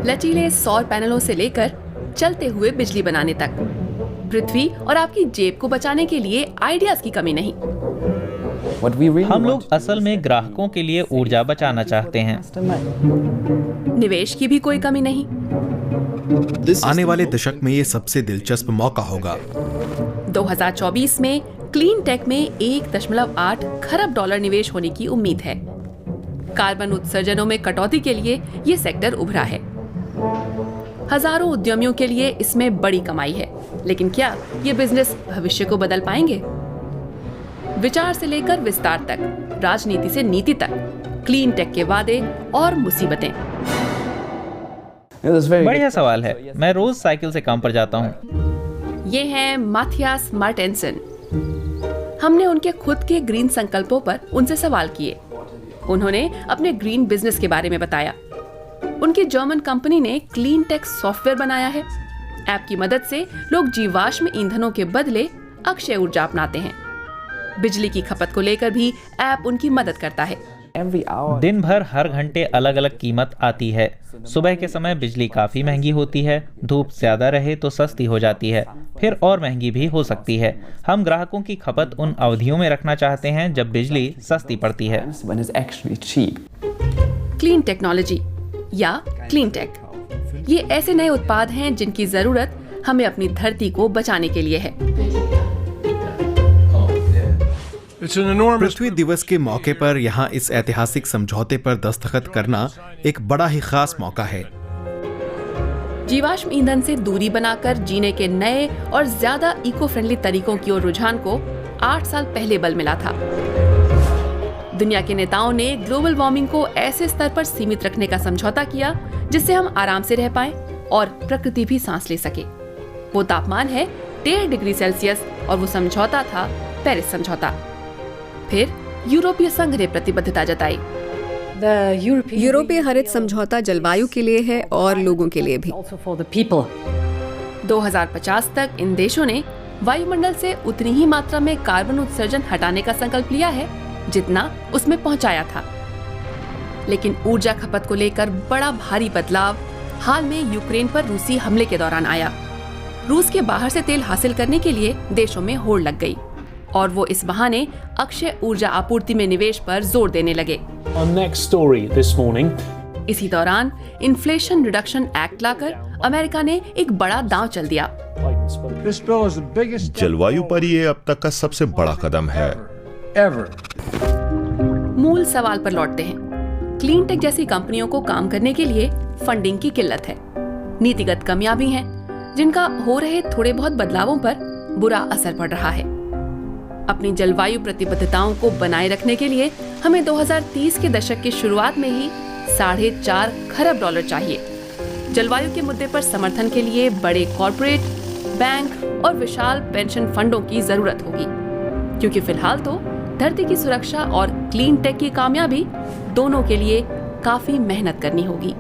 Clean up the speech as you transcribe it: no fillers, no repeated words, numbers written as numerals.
लचीले सौर पैनलों से लेकर चलते हुए बिजली बनाने तक, पृथ्वी और आपकी जेब को बचाने के लिए आइडियाज की कमी नहीं। हम लोग असल में ग्राहकों के लिए ऊर्जा बचाना चाहते हैं। निवेश की भी कोई कमी नहीं। आने वाले दशक में ये सबसे दिलचस्प मौका होगा। 2024 में क्लीन टेक में 1.8 खरब डॉलर निवेश होने की उम्मीद है। कार्बन उत्सर्जनों में कटौती के लिए ये सेक्टर उभरा है। हजारों उद्यमियों के लिए इसमें बड़ी कमाई है, लेकिन क्या ये बिजनेस भविष्य को बदल पाएंगे? विचार से लेकर विस्तार तक, राजनीति से नीति तक, क्लीन टेक के वादे और मुसीबतें। बढ़िया सवाल है। मैं रोज साइकिल से काम पर जाता हूँ। ये हैं माथियास मार्टेंसन। हमने उनके खुद के ग्रीन संकल्पों पर उनसे सवाल किए। उन्होंने अपने ग्रीन बिजनेस के बारे में बताया। उनकी जर्मन कंपनी ने क्लीन टेक सॉफ्टवेयर बनाया है। ऐप की मदद से लोग जीवाश्म ईंधनों के बदले अक्षय ऊर्जा अपनाते हैं। बिजली की खपत को लेकर भी ऐप उनकी मदद करता है। दिन भर हर घंटे अलग अलग कीमत आती है। सुबह के समय बिजली काफी महंगी होती है, धूप ज्यादा रहे तो सस्ती हो जाती है, फिर और महंगी भी हो सकती है। हम ग्राहकों की खपत उन अवधियों में रखना चाहते हैं जब बिजली सस्ती पड़ती है। क्लीन टेक्नोलॉजी या क्लीन टेक, ये ऐसे नए उत्पाद हैं जिनकी जरूरत हमें अपनी धरती को बचाने के लिए है। पृथ्वी दिवस के मौके पर यहाँ इस ऐतिहासिक समझौते पर दस्तखत करना एक बड़ा ही खास मौका है। जीवाश्म ईंधन से दूरी बनाकर जीने के नए और ज्यादा इको फ्रेंडली तरीकों की ओर रुझान को 8 साल पहले बल मिला था। दुनिया के नेताओं ने ग्लोबल वार्मिंग को ऐसे स्तर पर सीमित रखने का समझौता किया जिससे हम आराम से रह पाएं और प्रकृति भी सांस ले सके। वो तापमान है 13 डिग्री सेल्सियस और वो समझौता था पेरिस समझौता। फिर यूरोपीय संघ ने प्रतिबद्धता जताई। यूरोपीय हरित समझौता जलवायु के लिए है और लोगों के लिए भी। 2050 तक इन देशों ने वायुमंडल से उतनी ही मात्रा में कार्बन उत्सर्जन हटाने का संकल्प लिया है जितना उसमें पहुंचाया था। लेकिन ऊर्जा खपत को लेकर बड़ा भारी बदलाव हाल में यूक्रेन पर रूसी हमले के दौरान आया। रूस के बाहर से तेल हासिल करने के लिए देशों में होड़ लग गई और वो इस बहाने अक्षय ऊर्जा आपूर्ति में निवेश पर जोर देने लगे। इसी दौरान इन्फ्लेशन रिडक्शन एक्ट लाकर अमेरिका ने एक बड़ा दांव चल दिया। जलवायु पर ये अब तक का सबसे बड़ा कदम है। मूल सवाल पर लौटते हैं। क्लीन टेक जैसी कंपनियों को काम करने के लिए फंडिंग की किल्लत है, नीतिगत कमियां भी हैं, जिनका हो रहे थोड़े बहुत बदलावों पर बुरा असर पड़ रहा है। अपनी जलवायु प्रतिबद्धताओं को बनाए रखने के लिए हमें 2030 के दशक की शुरुआत में ही 4.5 खरब डॉलर चाहिए। जलवायु के मुद्दे पर समर्थन के लिए बड़े कॉर्पोरेट, बैंक और विशाल पेंशन फंडों की जरूरत होगी, क्योंकि फिलहाल तो धरती की सुरक्षा और क्लीन टेक की कामयाबी दोनों के लिए काफी मेहनत करनी होगी।